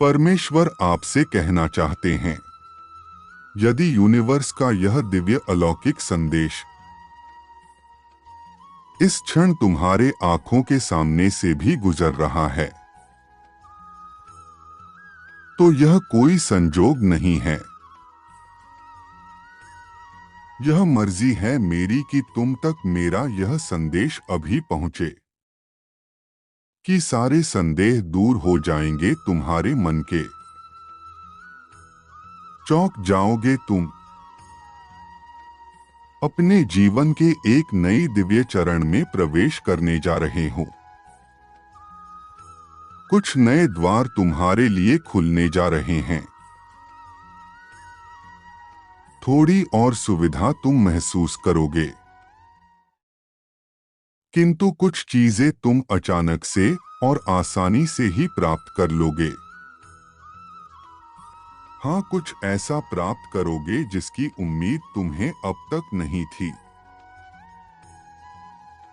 परमेश्वर आपसे कहना चाहते हैं, यदि यूनिवर्स का यह दिव्य अलौकिक संदेश इस क्षण तुम्हारे आंखों के सामने से भी गुजर रहा है, तो यह कोई संजोग नहीं है। यह मर्जी है मेरी कि तुम तक मेरा यह संदेश अभी पहुंचे, कि सारे संदेह दूर हो जाएंगे तुम्हारे मन के। चौंक जाओगे तुम। अपने जीवन के एक नई दिव्य चरण में प्रवेश करने जा रहे हो। कुछ नए द्वार तुम्हारे लिए खुलने जा रहे हैं। थोड़ी और सुविधा तुम महसूस करोगे, किंतु कुछ चीजें तुम अचानक से और आसानी से ही प्राप्त कर लोगे। हाँ, कुछ ऐसा प्राप्त करोगे जिसकी उम्मीद तुम्हें अब तक नहीं थी।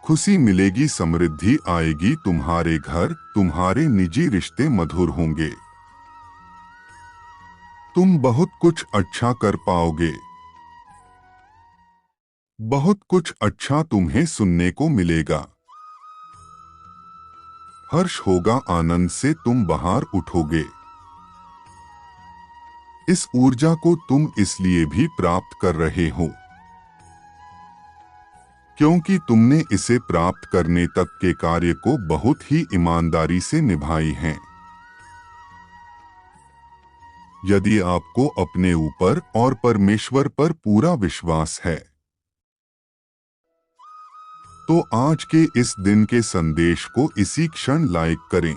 खुशी मिलेगी, समृद्धि आएगी, तुम्हारे घर, तुम्हारे निजी रिश्ते मधुर होंगे। तुम बहुत कुछ अच्छा कर पाओगे। बहुत कुछ अच्छा तुम्हें सुनने को मिलेगा। हर्ष होगा, आनंद से तुम बाहर उठोगे। इस ऊर्जा को तुम इसलिए भी प्राप्त कर रहे हो क्योंकि तुमने इसे प्राप्त करने तक के कार्य को बहुत ही ईमानदारी से निभाई है। यदि आपको अपने ऊपर और परमेश्वर पर पूरा विश्वास है, तो आज के इस दिन के संदेश को इसी क्षण लाइक करें।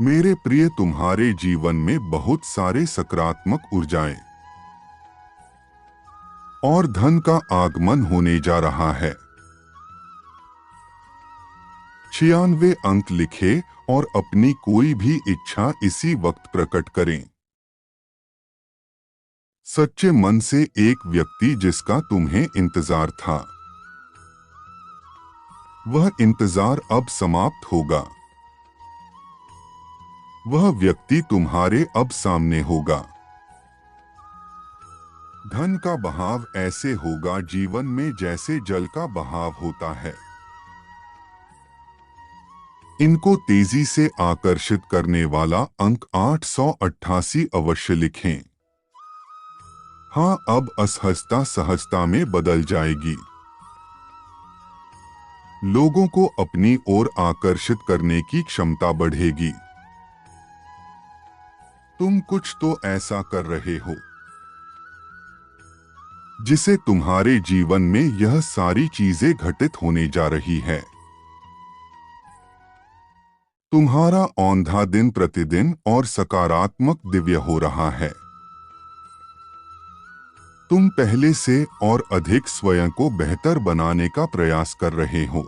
मेरे प्रिय, तुम्हारे जीवन में बहुत सारे सकारात्मक ऊर्जाएं और धन का आगमन होने जा रहा है। 96 अंक लिखे और अपनी कोई भी इच्छा इसी वक्त प्रकट करें। सच्चे मन से एक व्यक्ति जिसका तुम्हें इंतजार था, वह इंतजार अब समाप्त होगा। वह व्यक्ति तुम्हारे अब सामने होगा। धन का बहाव ऐसे होगा जीवन में जैसे जल का बहाव होता है। इनको तेजी से आकर्षित करने वाला अंक 888 अवश्य लिखें। हाँ, अब असहजता सहजता में बदल जाएगी। लोगों को अपनी ओर आकर्षित करने की क्षमता बढ़ेगी। तुम कुछ तो ऐसा कर रहे हो जिसे तुम्हारे जीवन में यह सारी चीजें घटित होने जा रही है। तुम्हारा औंधा दिन प्रतिदिन और सकारात्मक दिव्य हो रहा है। तुम पहले से और अधिक स्वयं को बेहतर बनाने का प्रयास कर रहे हो।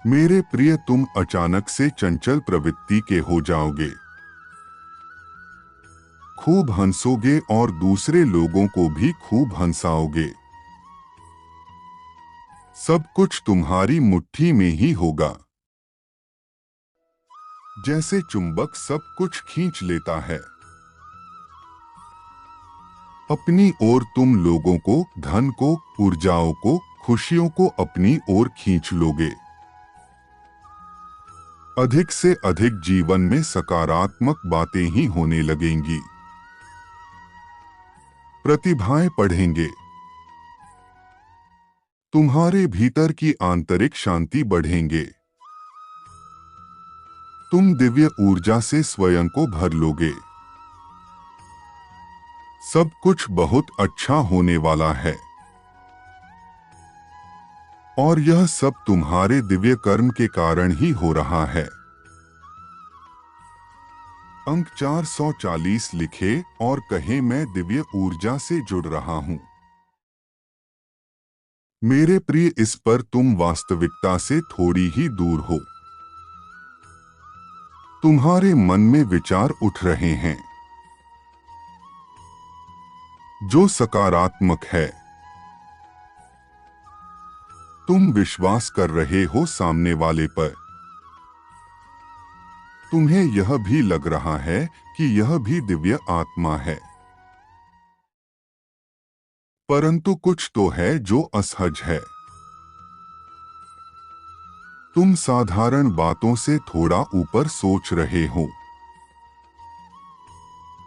मेरे प्रिय, तुम अचानक से चंचल प्रवृत्ति के हो जाओगे। खूब हंसोगे और दूसरे लोगों को भी खूब हंसाओगे। सब कुछ तुम्हारी मुट्ठी में ही होगा। जैसे चुंबक सब कुछ खींच लेता है, अपनी ओर तुम लोगों को, धन को, ऊर्जाओं को, खुशियों को अपनी ओर खींच लोगे। अधिक से अधिक जीवन में सकारात्मक बातें ही होने लगेंगी। प्रतिभाएं बढ़ेंगे। तुम्हारे भीतर की आंतरिक शांति बढ़ेंगे। तुम दिव्य ऊर्जा से स्वयं को भर लोगे। सब कुछ बहुत अच्छा होने वाला है और यह सब तुम्हारे दिव्य कर्म के कारण ही हो रहा है। अंक 440 लिखे और कहें, मैं दिव्य ऊर्जा से जुड़ रहा हूं। मेरे प्रिय, इस पर तुम वास्तविकता से थोड़ी ही दूर हो। तुम्हारे मन में विचार उठ रहे हैं जो सकारात्मक है। तुम विश्वास कर रहे हो सामने वाले पर। तुम्हें यह भी लग रहा है कि यह भी दिव्य आत्मा है, परंतु कुछ तो है जो असहज है। तुम साधारण बातों से थोड़ा ऊपर सोच रहे हो,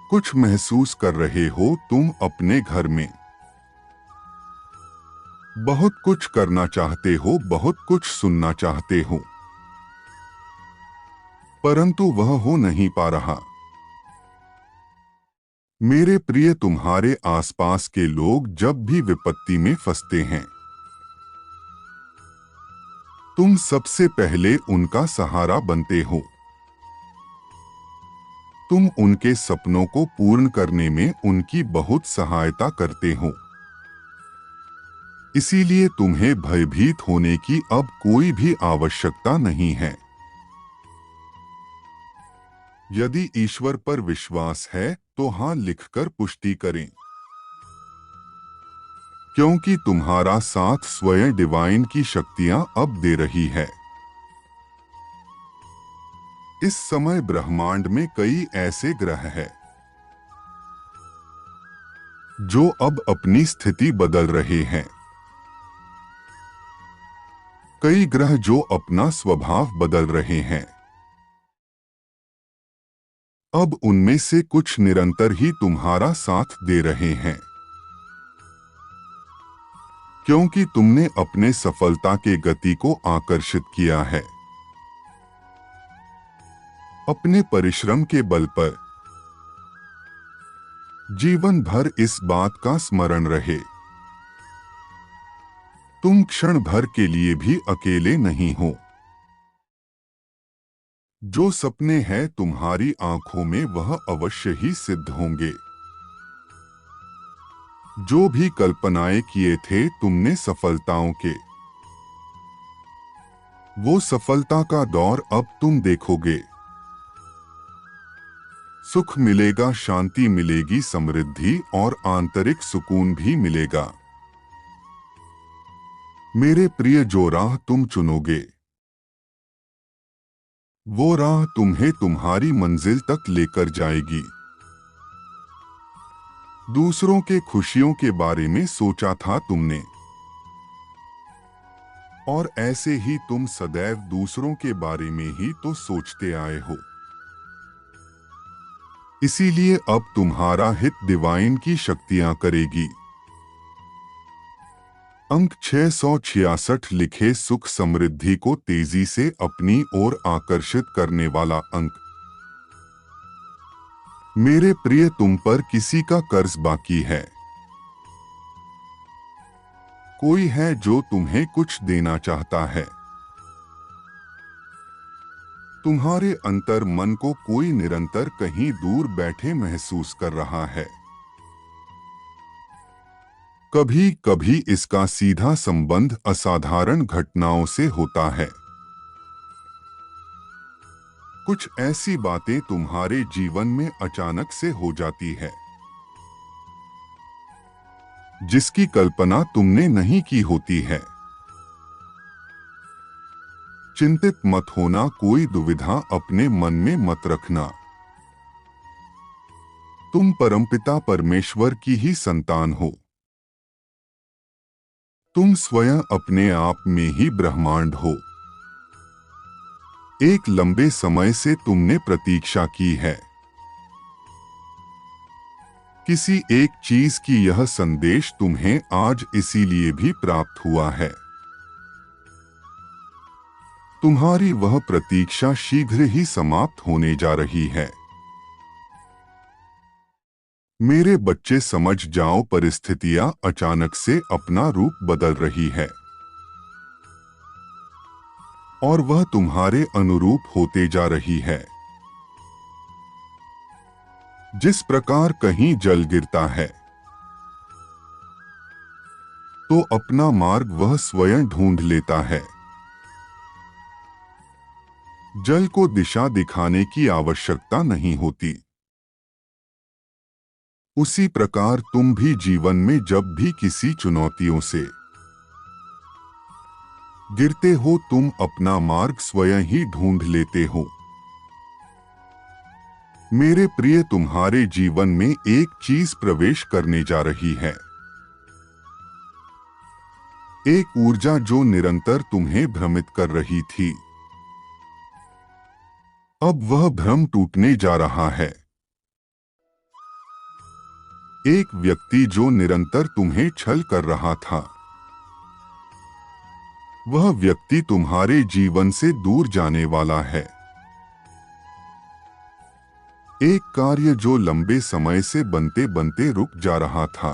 कुछ महसूस कर रहे हो। तुम अपने घर में बहुत कुछ करना चाहते हो, बहुत कुछ सुनना चाहते हो, परंतु वह हो नहीं पा रहा। मेरे प्रिय, तुम्हारे आसपास के लोग जब भी विपत्ति में फंसते हैं, तुम सबसे पहले उनका सहारा बनते हो। तुम उनके सपनों को पूर्ण करने में उनकी बहुत सहायता करते हो। इसीलिए तुम्हें भयभीत होने की अब कोई भी आवश्यकता नहीं है। यदि ईश्वर पर विश्वास है तो हाँ लिखकर पुष्टि करें, क्योंकि तुम्हारा साथ स्वयं डिवाइन की शक्तियां अब दे रही है। इस समय ब्रह्मांड में कई ऐसे ग्रह हैं जो अब अपनी स्थिति बदल रहे हैं, कई ग्रह जो अपना स्वभाव बदल रहे हैं। अब उनमें से कुछ निरंतर ही तुम्हारा साथ दे रहे हैं, क्योंकि तुमने अपने सफलता के गति को आकर्षित किया है। अपने परिश्रम के बल पर जीवन भर इस बात का स्मरण रहे, तुम क्षण भर के लिए भी अकेले नहीं हो। जो सपने हैं तुम्हारी आंखों में वह अवश्य ही सिद्ध होंगे। जो भी कल्पनाएं किए थे तुमने सफलताओं के, वो सफलता का दौर अब तुम देखोगे। सुख मिलेगा, शांति मिलेगी, समृद्धि और आंतरिक सुकून भी मिलेगा। मेरे प्रिय, जो राह तुम चुनोगे वो राह तुम्हें तुम्हारी मंजिल तक लेकर जाएगी। दूसरों के खुशियों के बारे में सोचा था तुमने, और ऐसे ही तुम सदैव दूसरों के बारे में ही तो सोचते आए हो। इसीलिए अब तुम्हारा हित डिवाइन की शक्तियां करेगी। अंक 666 लिखे सुख समृद्धि को तेजी से अपनी ओर आकर्षित करने वाला अंक। मेरे प्रिय, तुम पर किसी का कर्ज बाकी है। कोई है जो तुम्हें कुछ देना चाहता है। तुम्हारे अंतर मन को कोई निरंतर कहीं दूर बैठे महसूस कर रहा है। कभी कभी इसका सीधा संबंध असाधारण घटनाओं से होता है। कुछ ऐसी बातें तुम्हारे जीवन में अचानक से हो जाती है जिसकी कल्पना तुमने नहीं की होती है। चिंतित मत होना, कोई दुविधा अपने मन में मत रखना। तुम परमपिता परमेश्वर की ही संतान हो। तुम स्वयं अपने आप में ही ब्रह्मांड हो। एक लंबे समय से तुमने प्रतीक्षा की है किसी एक चीज की। यह संदेश तुम्हें आज इसीलिए भी प्राप्त हुआ है। तुम्हारी वह प्रतीक्षा शीघ्र ही समाप्त होने जा रही है। मेरे बच्चे, समझ जाओ, परिस्थितियां अचानक से अपना रूप बदल रही है और वह तुम्हारे अनुरूप होते जा रही है। जिस प्रकार कहीं जल गिरता है तो अपना मार्ग वह स्वयं ढूंढ लेता है। जल को दिशा दिखाने की आवश्यकता नहीं होती। उसी प्रकार तुम भी जीवन में जब भी किसी चुनौतियों से गिरते हो, तुम अपना मार्ग स्वयं ही ढूंढ लेते हो। मेरे प्रिय, तुम्हारे जीवन में एक चीज प्रवेश करने जा रही है। एक ऊर्जा जो निरंतर तुम्हें भ्रमित कर रही थी, अब वह भ्रम टूटने जा रहा है। एक व्यक्ति जो निरंतर तुम्हें छल कर रहा था, वह व्यक्ति तुम्हारे जीवन से दूर जाने वाला है। एक कार्य जो लंबे समय से बनते बनते रुक जा रहा था,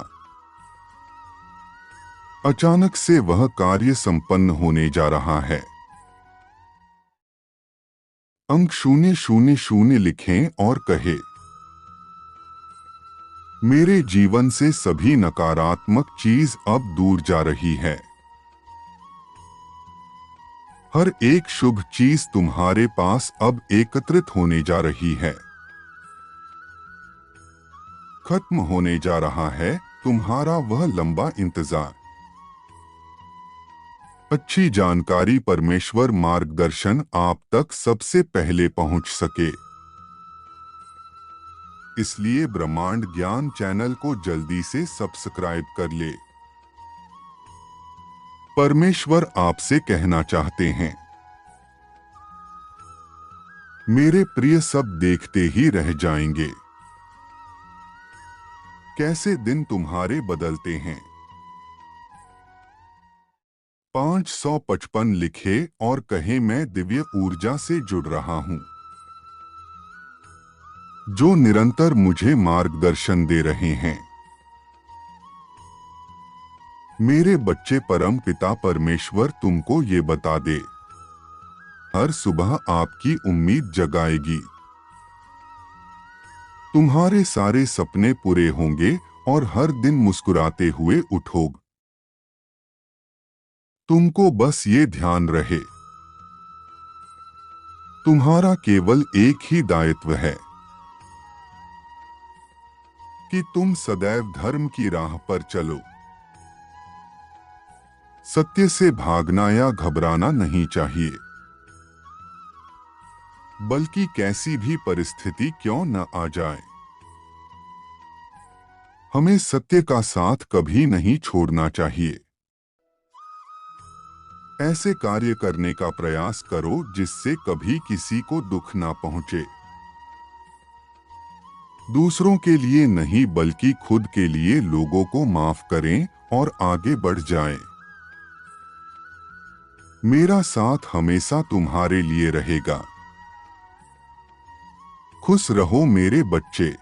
अचानक से वह कार्य संपन्न होने जा रहा है। अंक 000 लिखें और कहें, मेरे जीवन से सभी नकारात्मक चीज अब दूर जा रही है। हर एक शुभ चीज तुम्हारे पास अब एकत्रित होने जा रही है। खत्म होने जा रहा है तुम्हारा वह लंबा इंतजार। अच्छी जानकारी, परमेश्वर मार्गदर्शन आप तक सबसे पहले पहुंच सके, इसलिए ब्रह्मांड ज्ञान चैनल को जल्दी से सब्सक्राइब कर ले। परमेश्वर आपसे कहना चाहते हैं, मेरे प्रिय, सब देखते ही रह जाएंगे कैसे दिन तुम्हारे बदलते हैं। 555 लिखे और कहे, मैं दिव्य ऊर्जा से जुड़ रहा हूं जो निरंतर मुझे मार्गदर्शन दे रहे हैं। मेरे बच्चे, परम पिता परमेश्वर तुमको ये बता दे, हर सुबह आपकी उम्मीद जगाएगी। तुम्हारे सारे सपने पूरे होंगे और हर दिन मुस्कुराते हुए उठोगे। तुमको बस ये ध्यान रहे, तुम्हारा केवल एक ही दायित्व है कि तुम सदैव धर्म की राह पर चलो। सत्य से भागना या घबराना नहीं चाहिए, बल्कि कैसी भी परिस्थिति क्यों न आ जाए, हमें सत्य का साथ कभी नहीं छोड़ना चाहिए। ऐसे कार्य करने का प्रयास करो जिससे कभी किसी को दुख ना पहुंचे। दूसरों के लिए नहीं बल्कि खुद के लिए लोगों को माफ करें और आगे बढ़ जाएं। मेरा साथ हमेशा तुम्हारे लिए रहेगा। खुश रहो मेरे बच्चे।